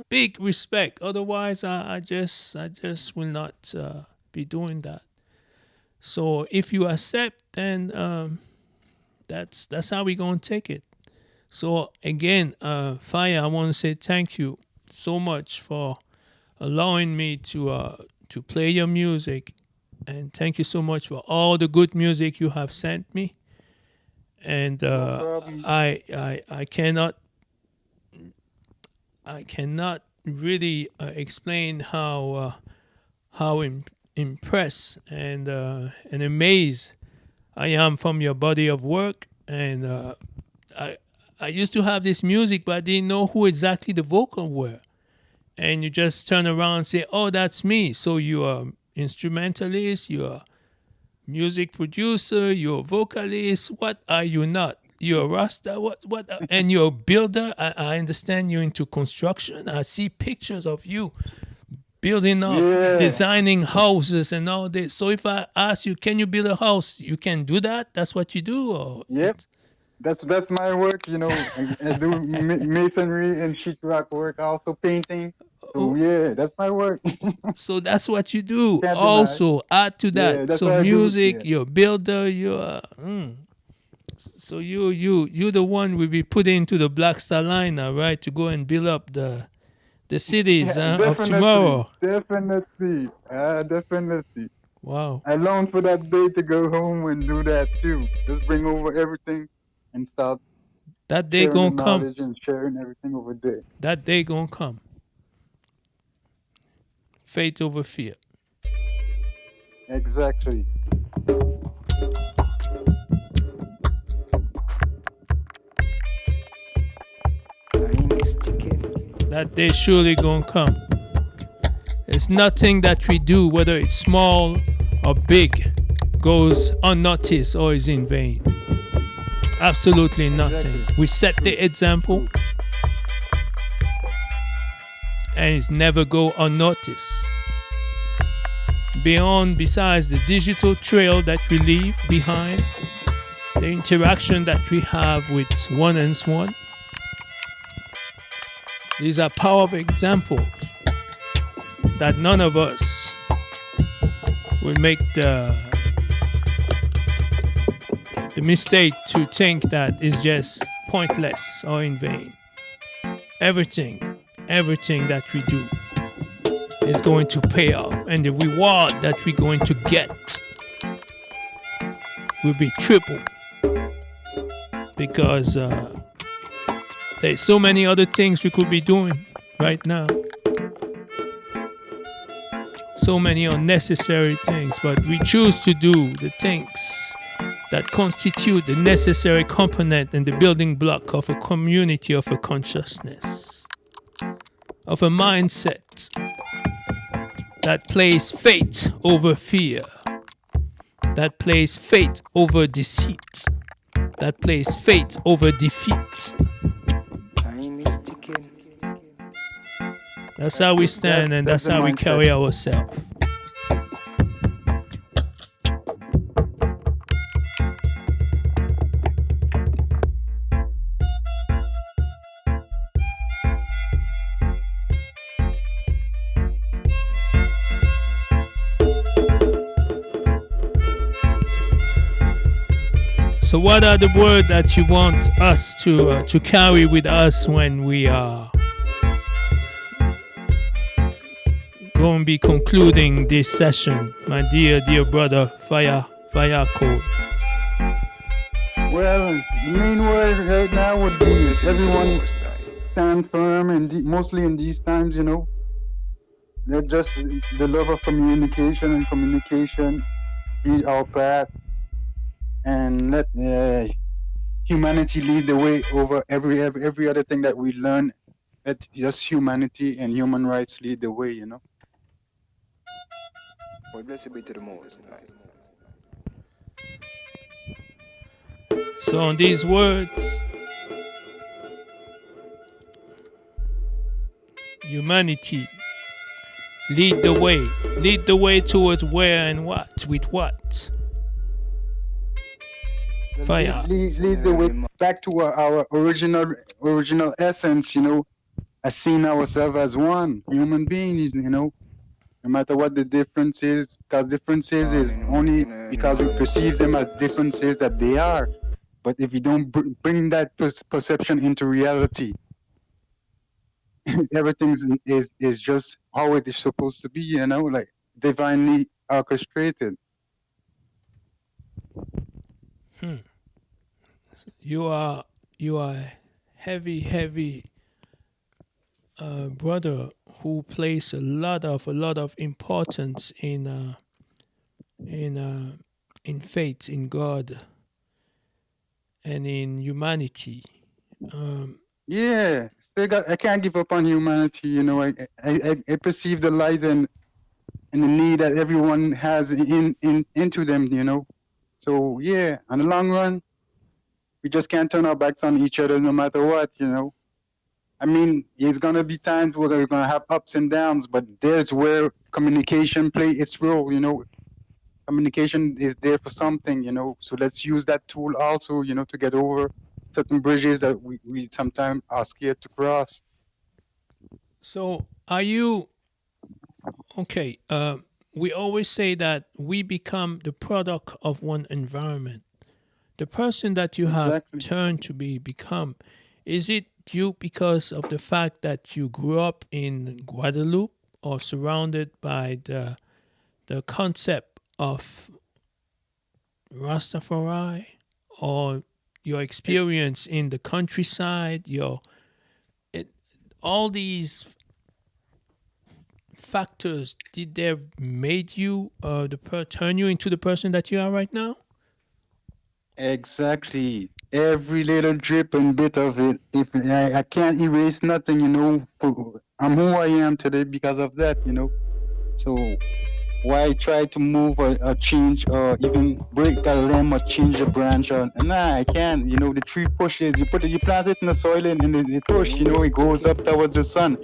big respect. Otherwise, I just will not be doing that. So if you accept, then that's how we gonna take it. So again, Fire, I want to say thank you so much for allowing me to play your music, and thank you so much for all the good music you have sent me. And No problem. I cannot really explain how impressed and amazed I am from your body of work. And I I used to have this music, but I didn't know who exactly the vocal were. And you just turn around and say, "Oh, that's me." So you're instrumentalist, you're music producer, you're vocalist. What are you not? You're a Rasta. What? And you're a builder. I understand you're into construction. I see pictures of you building up, Yeah. designing houses and all this. So if I ask you, can you build a house? You can do that. That's what you do, or Yep. it's That's my work. I do masonry and sheetrock work, also painting. So oh, yeah, that's my work. so that's what you do. Can't deny. Also, add to Yeah, that. that's So what I do. music, Yeah. you're a builder. So you the one will be put into the Black Star Line now, right? To go and build up the cities Yeah, of definitely, tomorrow. definitely. Wow, I long for that day to go home and do that too. Just bring over everything and start that day sharing the gonna come. knowledge and sharing everything over there. That day gonna come. Faith over fear. Exactly. That day surely gonna come. There's nothing that we do, whether it's small or big, goes unnoticed or is in vain. Absolutely nothing. Exactly. We set the True. example, True. and it's never go unnoticed. Besides the digital trail that we leave behind, the interaction that we have with one and one, these are powerful examples that none of us will make the mistake to think that it's just pointless or in vain. Everything that we do is going to pay off, and the reward that we're going to get will be triple, because there's so many other things we could be doing right now. So many unnecessary things, but we choose to do the things that constitute the necessary component and the building block of a community, of a consciousness, of a mindset that plays faith over fear, that plays faith over deceit, that plays faith over defeat. That's how we stand, and That's that's the how we mindset. carry ourselves. So, what are the words that you want us to carry with us when we are going to be concluding this session, my dear brother Fire Code? Well, the main word right now would be everyone stand firm, and mostly in these times, let just the love of communication and communication be our path, and let humanity lead the way over every other thing that we learn. Let just humanity and human rights lead the way. Well, blessed be to the most. So, on these words, humanity, lead the way towards where and what, with what? Fire. Lead the way back to our original essence. as seeing ourselves as one human beings, no matter what the difference is, because differences is only because we perceive them as differences that they are. But if you don't bring that perception into reality, everything is just how it is supposed to be, like divinely orchestrated. You are heavy brother who place a lot of importance in faith in God and in humanity. Yeah, still got. I can't give up on humanity. I perceive the light and the need that everyone has into them. So yeah, on the long run, we just can't turn our backs on each other no matter what. I mean, it's gonna be times where we're gonna have ups and downs, but there's where communication play its role. Communication is there for something. So let's use that tool also. To get over certain bridges that we sometimes are scared to cross. So are you okay? We always say that we become the product of one environment. The person that you have Exactly. turned to become, is it you because of the fact that you grew up in Guadeloupe or surrounded by the concept of Rastafari, or your experience in the countryside, it, all these factors, did they made you turn you into the person that you are right now? Exactly. Every little drip and bit of it. If I can't erase nothing, I'm who I am today because of that. So why try to move or change or even break a limb or change a branch? Or nah, I can't. The tree pushes. You plant it in the soil and it push. It goes up towards the sun.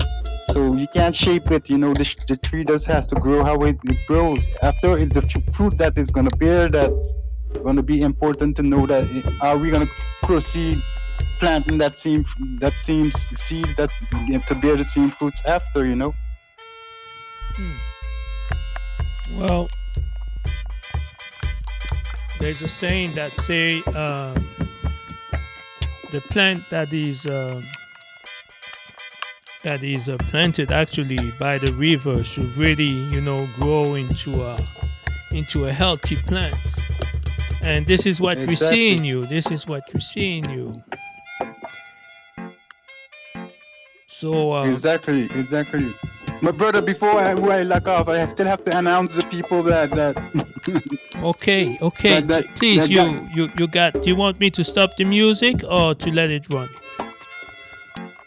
So you can't shape it. The tree just has to grow how it grows. After it's the fruit that is gonna bear. That's gonna be important to know that are we gonna proceed planting that same seed that to bear the same fruits after. Well, there's a saying that say the plant that is planted actually by the river should really grow into a healthy plant. And this is what we see in you. This is what we see in you. So Exactly. My brother, before I lock off, I still have to announce the people that okay. Please, that- you got. Do you want me to stop the music or to let it run?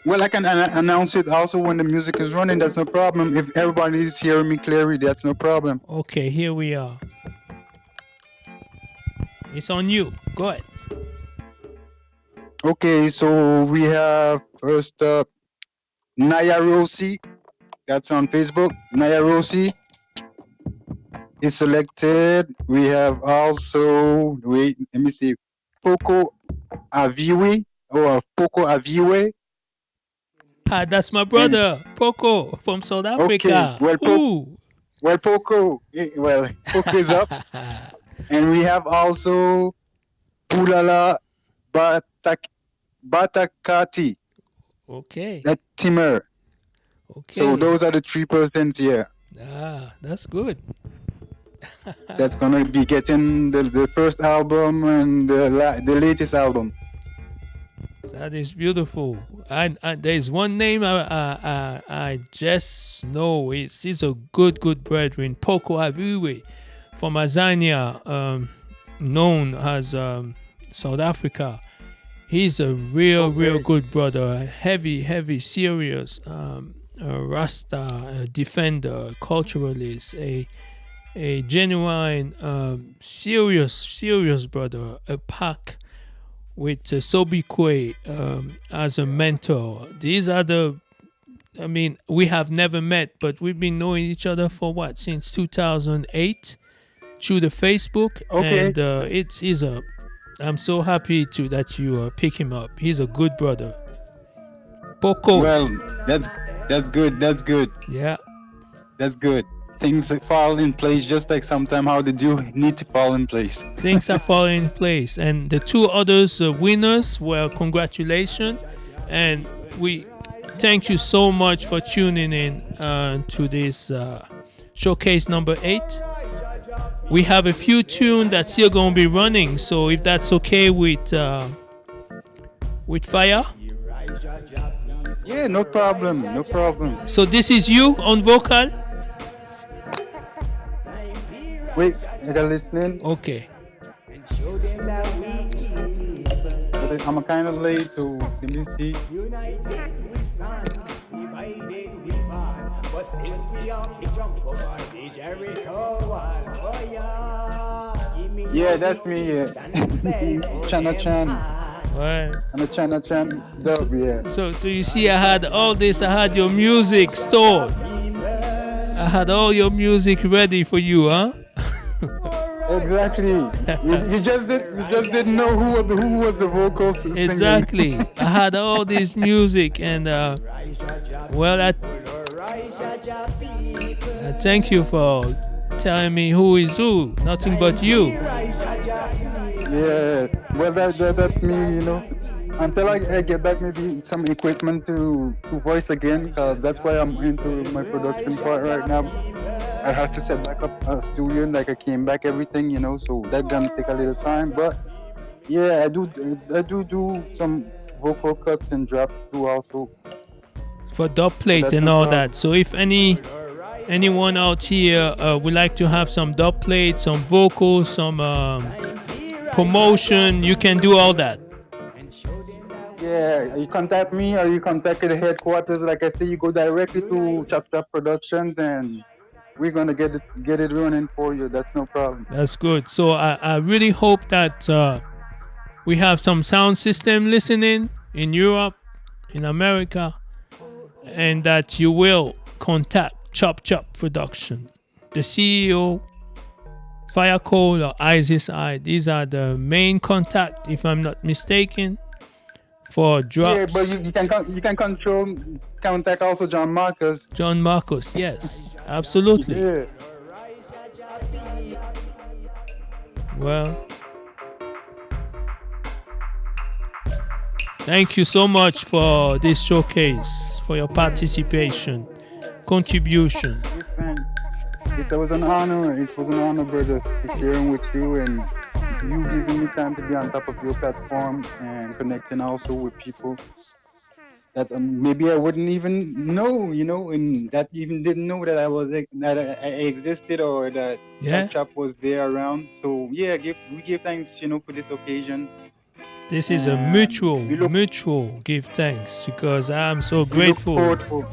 well, I can announce it also when the music is running. That's no problem. If everybody is hearing me clearly, that's no problem. Okay, here we are. It's on you. Go ahead. Okay, so we have first up Naya Rossi. That's on Facebook. Naya Rossi is selected. We have also, wait, let me see, Poco Aviwe or Poco Aviwe. Ah, that's my brother, Poco from South Africa. Okay, well, Poco is up. And we have also Pulala Batakati. Okay. That Timur. Okay. So those are the 3 persons here. Ah, that's good. That's gonna be getting the first album and the latest album. That is beautiful. And there's one name I just know. He's a good brethren, Poco Aviwe from Azania, known as South Africa. He's a real good brother, heavy, serious, Rasta defender, culturalist, a genuine, serious brother, a pack with Sobikwe as a mentor. These are we have never met, but we've been knowing each other for since 2008 through the Facebook. Okay. And I'm so happy that you pick him up. He's a good brother. Poco. Well, that's good. That's good. Yeah. That's good. Things fall in place just like sometimes how they do need to fall in place. Things are falling in place. And the two others winners, well, congratulations. And we thank you so much for tuning in to this showcase number 8. We have a few tunes that's still going to be running. So if that's okay with Fire. Yeah, no problem. No problem. So this is you on vocal? Wait, I gotta listen. Okay. But I'm kind of late, so let me see. Yeah, that's me. Yeah. Chana Chan. Right. I'm a Chana Chan dub, yeah. So you see, I had all this. I had your music stored. I had all your music ready for you, huh? Exactly. You just didn't know who was the vocal singer. Exactly. I had all this music, and well, I thank you for telling me who is who. Nothing but you. Yeah. Well, that's me. You know. Until I get back maybe some equipment to voice again, because that's why I'm into my production part right now. I have to set back up a studio, like I came back everything, you know, so that's gonna take a little time. But yeah, I do some vocal cuts and drops too also. For dub plate and all that. So if anyone out here would like to have some dub plate, some vocals, some promotion, you can do all that. Yeah, you contact me or you contact the headquarters. Like I say, you go directly to Chop Chop Productions and we're gonna get it running for you. That's no problem. That's good. So I really hope that we have some sound system listening in Europe, in America, and that you will contact Chop Chop Production. The CEO, Fire Code or Isis Eye, these are the main contact, if I'm not mistaken, for drops. Yeah, but you can contact also John Marcus. John Marcus, yes, absolutely. Yeah. Well, thank you so much for this showcase, for your participation, contribution. It was an honor. It was an honor, brother, to sharing with you and you giving me time to be on top of your platform and connecting also with people that maybe I wouldn't even know, you know, and that even didn't know that I existed or that that shop was there around. So yeah, we give thanks, you know, for this occasion. This is a mutual give thanks because I'm so grateful. Fruitful.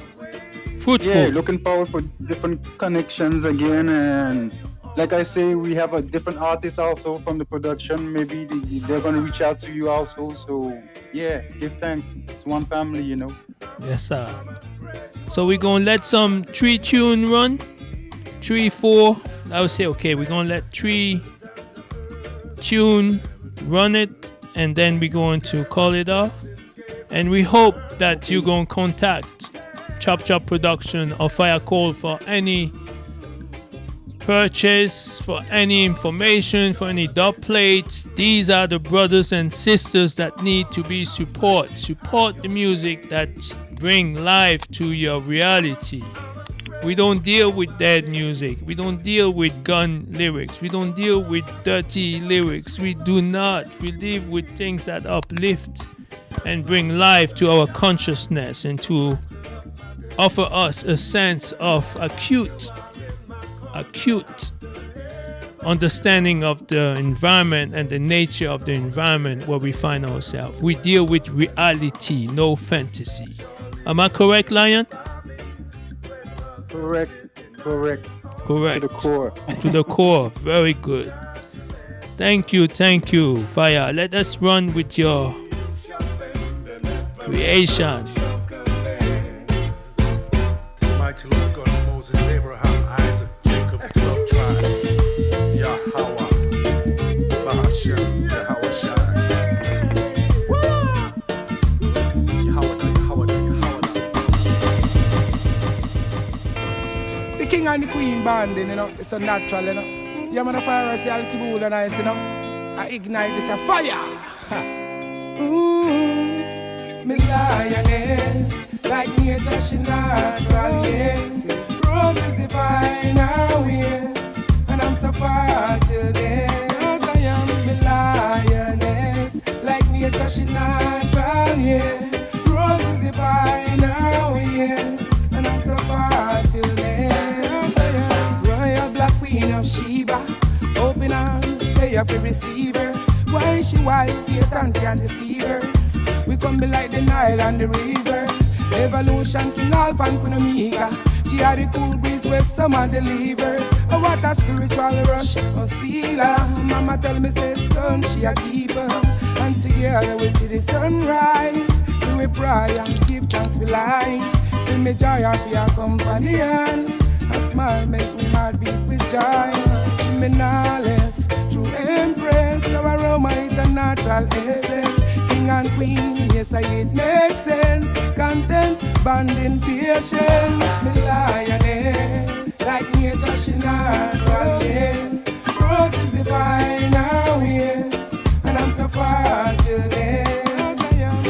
Yeah, looking forward for different connections again, and like I say, we have a different artist also from the production. Maybe they're gonna reach out to you also. So yeah, give thanks. It's one family, you know. Yes, sir. So we're gonna let some 3 tune run, 3, 4. I would say okay. We're gonna let 3 tune run it, and then we're going to call it off. And we hope that you're gonna contact Chop Chop Production or Fire Call for any purchase, for any information, for any dub plates. These are the brothers and sisters that need to be support the music that bring life to your reality. We don't deal with dead music. We don't deal with gun lyrics. We don't deal with dirty lyrics. We do not. We live with things that uplift and bring life to our consciousness and to offer us a sense of acute understanding of the environment and the nature of the environment where we find ourselves. We deal with reality, no fantasy. Am I correct, Lion? Correct. To the core. To the core. Very good. Thank you, Fire. Let us run with your creation. Mighty Lord God of Moses, Abraham, Isaac, Jacob, 12 tribes. Yahweh, Bahashem, Yahweh Shai. Yahweh, king and the queen bonding, you know. It's so natural, you know. Yeah, man, the fire, I say, I'll keep all the night, you know. I ignite this a fire. Ooh, me lioness, like nature, she natural, yes. Roses divine, her ways, and I'm so far till then. I am me lioness, like nature, she natural, yeah. Roses divine, her ways, and I'm so far till then. Royal black queen of Sheba, open arms, stay up to receive her. Why she wise, Satan can't deceive her. We come be like the Nile and the river. Evolution, King Alpha and Queen Omega. She had the cool breeze where summer delivers. Oh, what a spiritual rush, oh Sila. Mama tell me, say son, she a keeper. And together we see the sunrise. We pray and give thanks for life. Bring me joy for your companion. A smile make me heart beat with joy. She me not left, true empress. So aroma is the natural essence. King and queen, yes, it makes sense. Content, bonding, patience. Me lioness, like nature, she natural, yes. Roses divine, her ways, and I'm so far till then.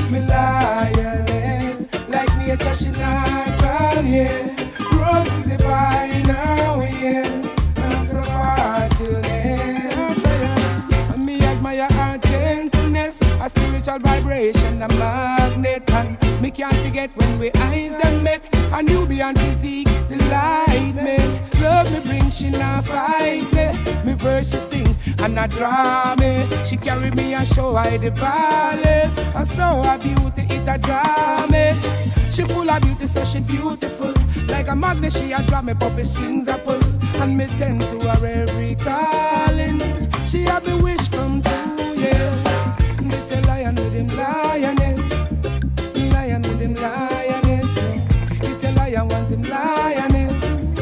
Me lioness, like nature, she natural, yeah. Roses divine, her ways, and I'm so far till then. And me admire her gentleness, a spiritual vibration, a magnet, and me can't forget when we eyes them met. A Nubian physique, delight me. Love me bring, she not fight me. Me verse she sing, and I draw me. She carry me and show I the valleys. I saw her beauty, it a draw me. She full of beauty, so she beautiful. Like a magnet, she a draw me, puppy strings a pull. And me tend to her every calling. She have me wish come true, yeah. And this a lion with him lioness. Lion with him lioness. This a lion want him lioness.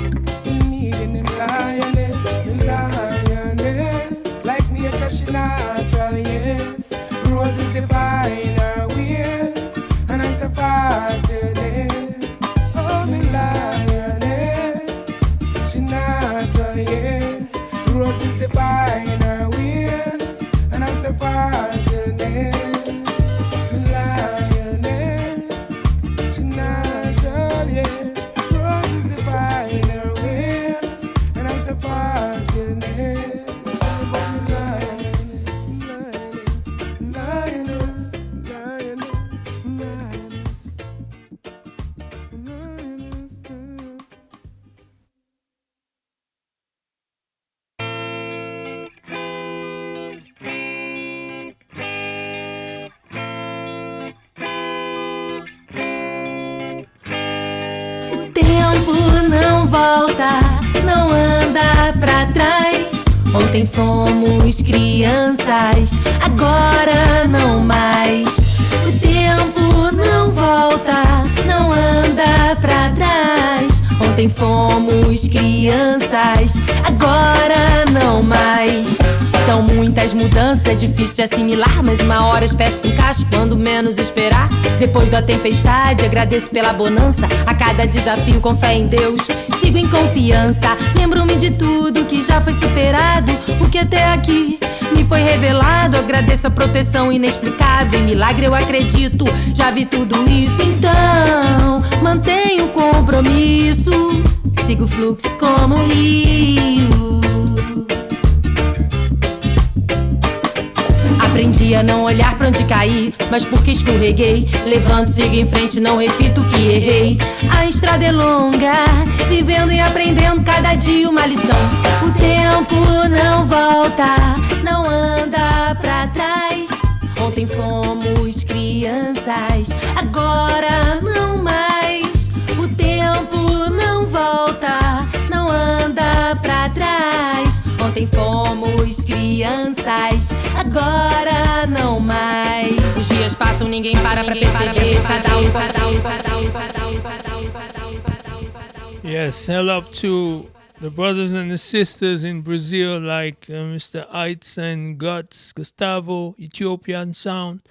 Needing him lioness. Him lioness. Like nature, she natural, yes. Roses divine, her ways. And I'm so far today. Oh, me lioness. She natural, yes. Roses divine, her ways. And I'm so far today. Me lioness. She natural, yes. Roses divine, her ways. And I'm so far today. Lioness, lioness, lioness, lioness, lioness, lioness. O tempo não volta, não anda pra trás. Ontem fomos crianças, agora não mais. O tempo não volta, não anda pra trás. Ontem fomos crianças, agora não mais. São muitas mudanças, é difícil de assimilar, mas uma hora as peças se encaixam quando menos esperar. Depois da tempestade, agradeço pela bonança. A cada desafio com fé em Deus, sigo em confiança. Lembro-me de tudo que já foi superado, o que até aqui me foi revelado. Agradeço a proteção inexplicável, em milagre eu acredito, já vi tudo isso. Então, mantenho o compromisso, sigo o fluxo como um rio. Aprendi a não olhar pra onde caí, mas porque escorreguei, levanto, sigo em frente, não repito o que errei. A estrada é longa, vivendo e aprendendo cada dia uma lição. O tempo não volta, não anda pra trás. Ontem fomos crianças, agora não mais. O tempo não volta, não anda pra trás. Ontem fomos crianças, agora não mais. Os dias passam, ninguém para pra perceber. Yes, hello to the brothers and the sisters in Brazil like Mr. Eitz and Guts, Gustavo, Ethiopian Sound,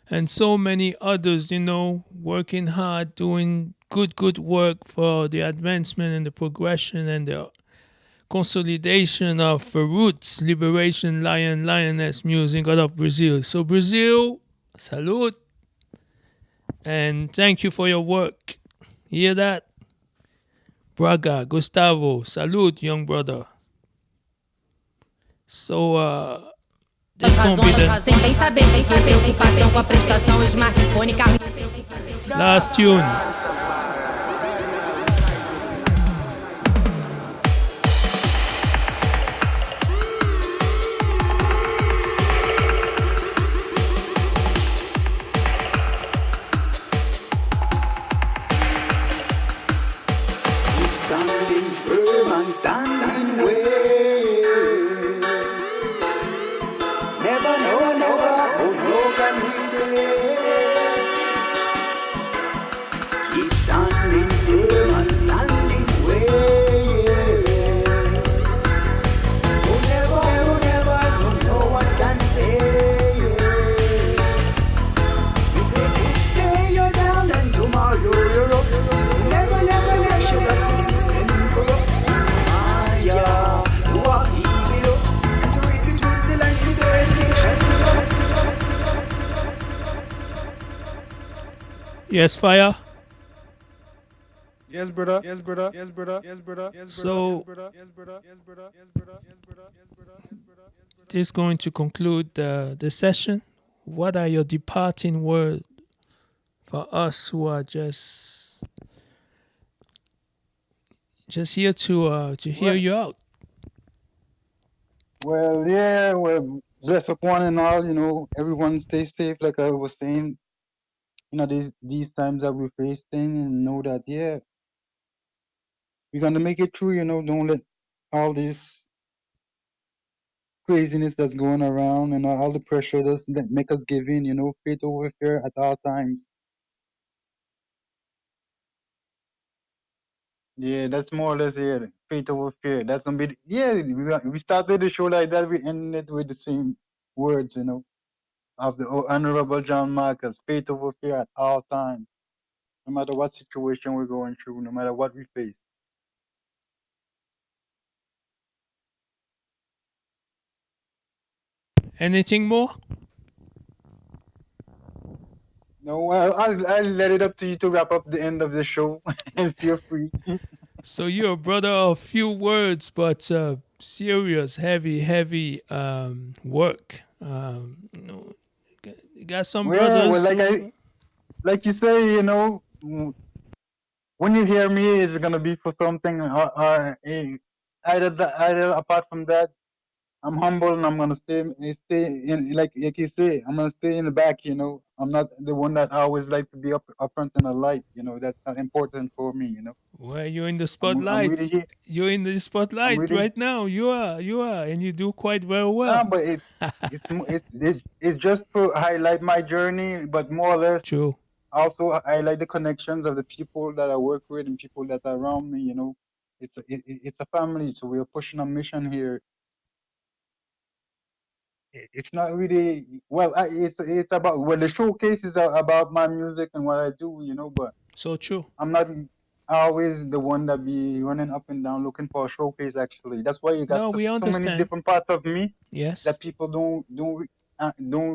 and so many others, you know, working hard, doing good work for the advancement and the progression and the consolidation of roots, liberation, lioness music out of Brazil. So Brazil, salute, and thank you for your work. Hear that? Braga, Gustavo, salute, young brother. So, this gonna be the Sem bem saber que preocupação com a prestação, smartphone, carro. last tune. Standing firm and standing well. Never, but no can we tell. Keep standing firm and standing well. Oh, never, no one can tell. We say today you're down and tomorrow you're up. So never, shut up the system corrupt. Yeah, you are evil. And to read between the lines, we say education. Yes, fire. Yes, brother. Yes, brother. Yes, brother. Yes, brother. Yes, brother. So- Yes, brother. Yes, brother. Yes, brother. Yes, brother. Yes, brother. Yes, brother. Yes, brother. This is going to conclude the session. What are your departing words for us who are just here to hear you out? Well, yeah, well, bless up one and all, everyone stay safe, like I was saying, these times that we're facing, and know that, yeah, we're gonna make it through, don't let all this craziness that's going around and all the pressure that make us give in, faith over fear at all times. Yeah, that's more or less it. Faith over fear. That's gonna be we started the show like that, we ended it with the same words, of the Honorable John Marcus. Faith over fear at all times. No matter what situation we're going through, no matter what we face. Anything more? No, I'll let it up to you to wrap up the end of the show and feel free. So you're a brother of few words, but serious, heavy work. You got some brothers. Well, like you say, when you hear me, it's gonna be for something, or either apart from that, I'm humble and I'm gonna stay in, like you say, I'm gonna stay in the back. I'm not the one that always like to be up front in the light. That's not important for me. Well, you're in the I'm spotlight. really here. You're in the spotlight really- right now. You are, and you do quite very well. No, but it's just to highlight my journey, but more or less True. also highlight the connections of the people that I work with and people that are around me. It's a family, so we're pushing a mission here. It's not really it's about, well, the showcase is about my music and what I do, but So true. I'm not always the one that be running up and down looking for a showcase. Actually, that's why you got No, we so many understand. different parts of me Yes. that people don't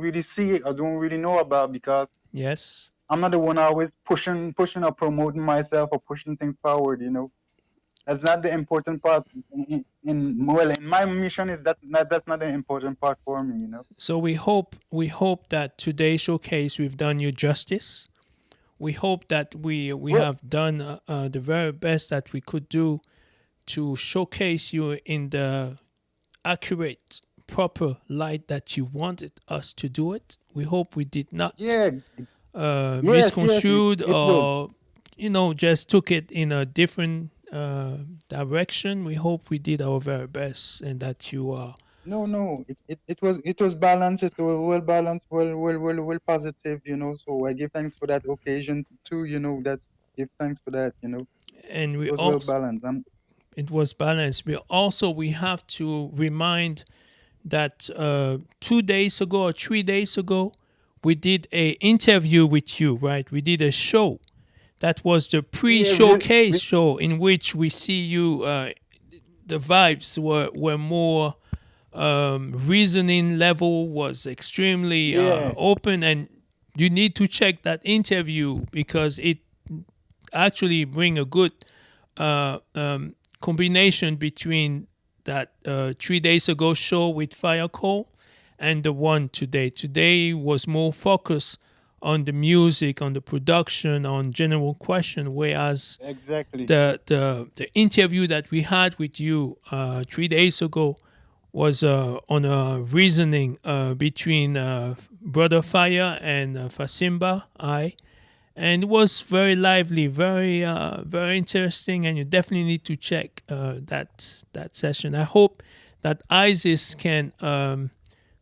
really see or don't really know about, because Yes. I'm not the one always pushing or promoting myself or pushing things forward. That's not the important part. In my mission is that's not the important part for me. So we hope that today's showcase we've done you justice. We hope that we have done the very best that we could do to showcase you in the accurate, proper light that you wanted us to do it. We hope we did not misconstrued it or just took it in a different direction. We hope we did our very best and that you are. No. It was balanced. It was well balanced, well positive. So I give thanks for that occasion too. That's give thanks for that. And we It was also well balanced. it was balanced. We have to remind that 2 days ago or 3 days ago we did a interview with you, right? We did a show That was the pre-showcase show in which we see you. The vibes were more reasoning level was extremely open, and you need to check that interview because it actually bring a good combination between that 3 days ago show with Fire Cole and the one today. Today was more focused on the music, on the production, on general question, whereas the interview that we had with you 3 days ago was on a reasoning between Brother Fire and Fasimba I, and it was very lively, very very interesting, and you definitely need to check that session. I hope that Isis can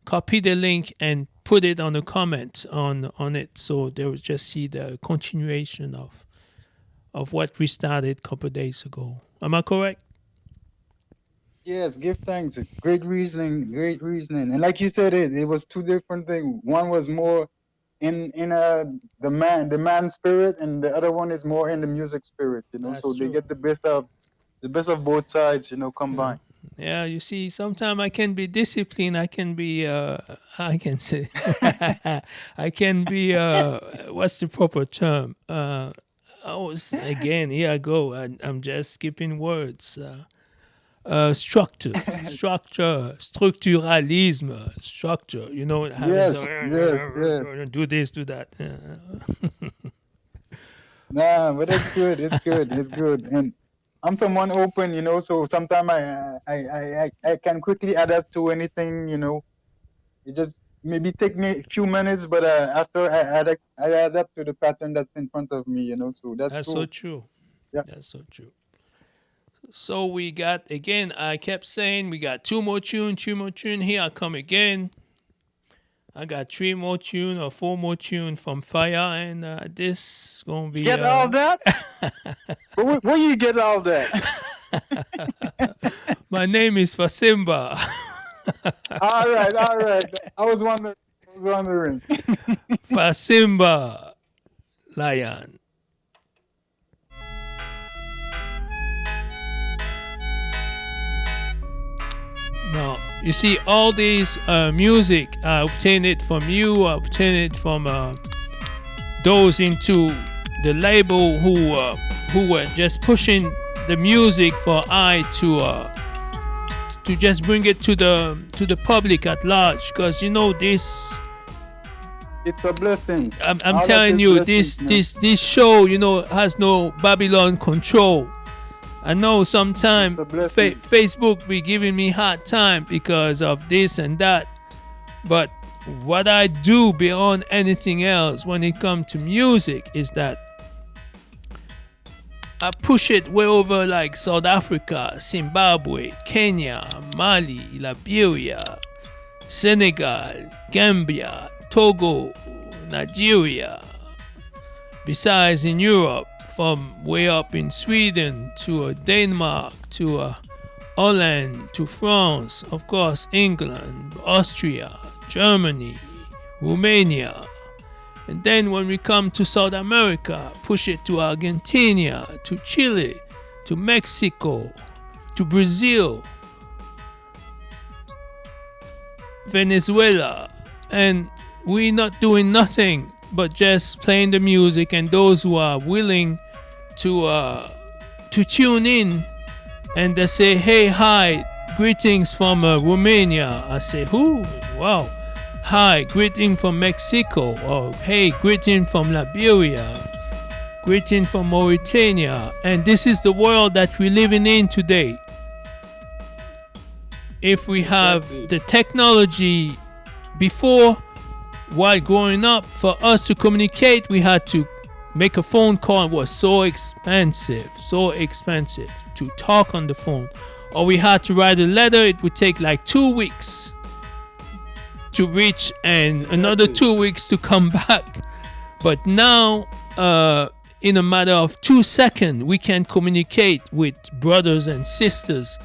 copy the link and put it on the comments on it, so they will just see the continuation of what we started a couple of days ago. Am I correct? Yes, give thanks. Great reasoning, and like you said, it was two different things. One was more in the man spirit, and the other one is more in the music spirit. That's so true. they get the best of both sides. Combined. Yeah, you see, sometimes I can be disciplined. I can be, I can say, I can be, what's the proper term? Here I go. I'm just skipping words. Structuralism, structure. Yes. Do this, do that. Nah, but it's good. It's good. And I'm someone open, so sometimes I can quickly adapt to anything, It just maybe take me a few minutes, but after I adapt to the pattern that's in front of me, So that's cool. So true. Yeah. That's so true. So we got, again, I kept saying we got two more tune. Here I come again. I got 3 more tune or 4 more tune from Fire, and this is going to be... Get all that? Where you get all that? My name is Fasimba. All right. I was wondering. Fasimba Lion. Now, you see, all these music, I obtained it from you, I obtained it from those into the label who were just pushing the music for I to just bring it to the public at large, because this. It's a blessing. I'm telling you, this show, has no Babylon control. I know sometimes Facebook be giving me hard time because of this and that, but what I do beyond anything else when it comes to music is that I push it way over like South Africa, Zimbabwe, Kenya, Mali, Liberia, Senegal, Gambia, Togo, Nigeria. Besides in Europe, from way up in Sweden to Denmark to Holland to France, of course, England, Austria, Germany, Romania. And then when we come to South America, push it to Argentina, to Chile, to Mexico, to Brazil, Venezuela, and we're not doing nothing but just playing the music, and those who are willing to tune in and they say, hey, hi, greetings from Romania. I say, who? Wow. Hi, greeting from Mexico. Or hey, greeting from Liberia. Greeting from Mauritania. And this is the world that we're living in today. If we have the technology before, while growing up, for us to communicate, we had to make a phone call. It was so expensive to talk on the phone. Or we had to write a letter. It would take like 2 weeks to reach and another 2 weeks to come back. But now, in a matter of 2 seconds, we can communicate with brothers and sisters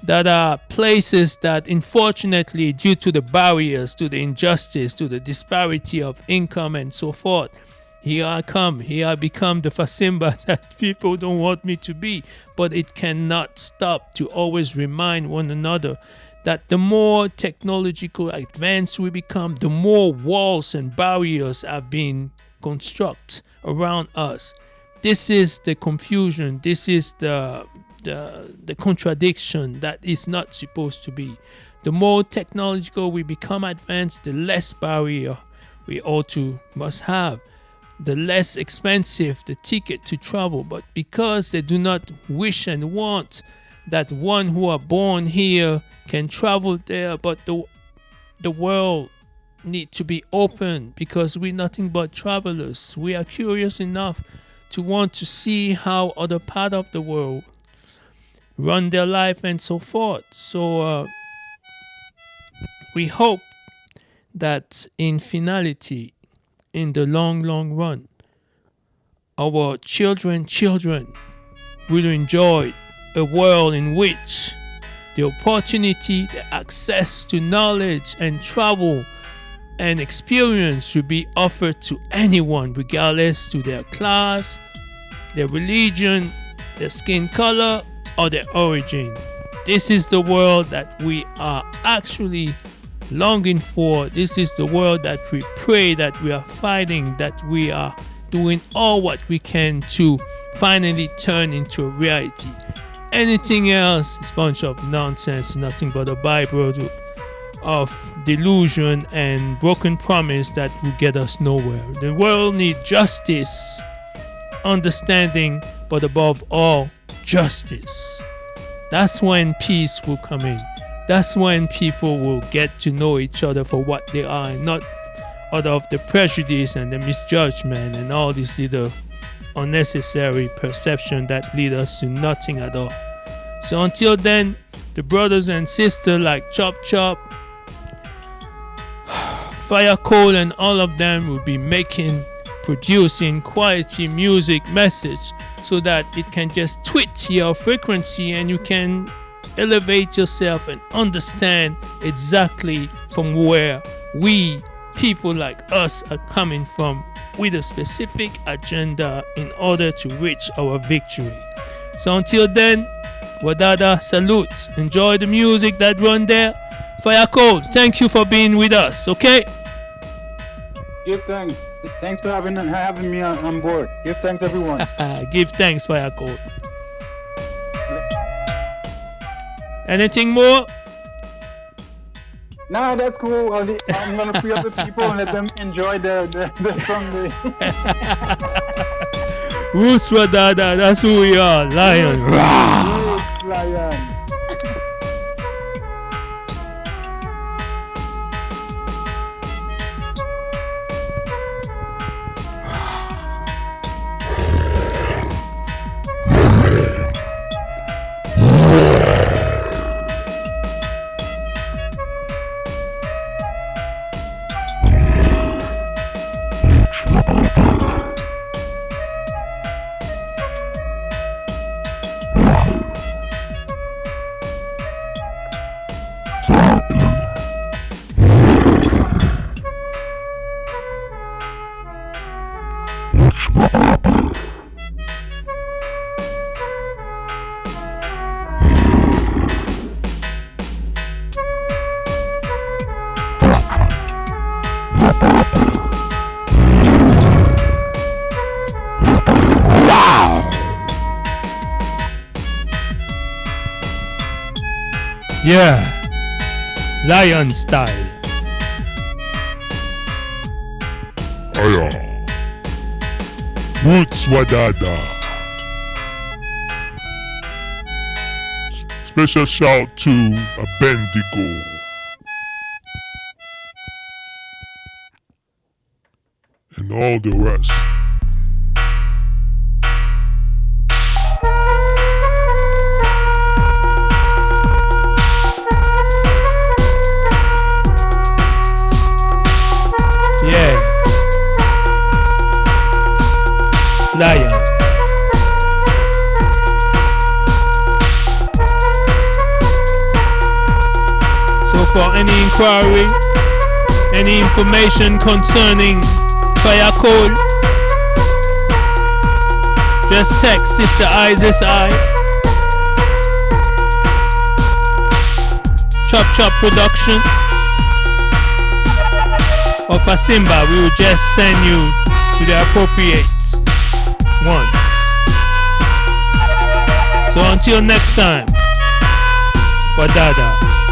that are places that, unfortunately, due to the barriers, to the injustice, to the disparity of income and so forth, Here I come. Here I become the Fasimba that people don't want me to be. But it cannot stop to always remind one another that the more technological advanced we become, the more walls and barriers have been constructed around us. This is the confusion. This is the contradiction that is not supposed to be. The more technological we become advanced, the less barrier we must have. The less expensive the ticket to travel. But because they do not wish and want that one who are born here can travel there, but the world need to be open, because we're nothing but travelers. We are curious enough to want to see how other part of the world run their life and so forth. So we hope that in finality, in the long run, our children will enjoy a world in which the opportunity, the access to knowledge and travel and experience should be offered to anyone, regardless to their class, their religion, their skin color, or their origin. This is the world that we are actually longing for. This is the world that we pray, that we are fighting, that we are doing all what we can to finally turn into a reality. Anything else is a bunch of nonsense, nothing but a byproduct of delusion and broken promise that will get us nowhere. The world needs justice, understanding, but above all, justice. That's when peace will come in. That's when people will get to know each other for what they are, and not out of the prejudice and the misjudgment and all these little unnecessary perception that lead us to nothing at all. So until then, the brothers and sisters like Chop Chop, Fire Code, and all of them will be producing quality music message so that it can just tweet your frequency and you can elevate yourself and understand exactly from where we, people like us, are coming from with a specific agenda in order to reach our victory. So until then, Wadada salutes. Enjoy the music that run there. Fire Code, thank you for being with us, okay? Give thanks. Thanks for having me on board. Give thanks, everyone. Give thanks, Fire Code. Anything more? No, that's cool. I'm gonna free up the people and let them enjoy their Sunday. Roots Wadada, that's who we are. Lion. Roots, Lion. Yeah, lion style. Aya. Roots Wadada. Special shout to a Bendigo. And all the rest. Yeah. Lion. So for any inquiry, any information concerning Fire Code, Just text Sister Isis I. Chop Chop Production. Or Fasimba, we will just send you to the appropriate ones. So until next time, Wadada.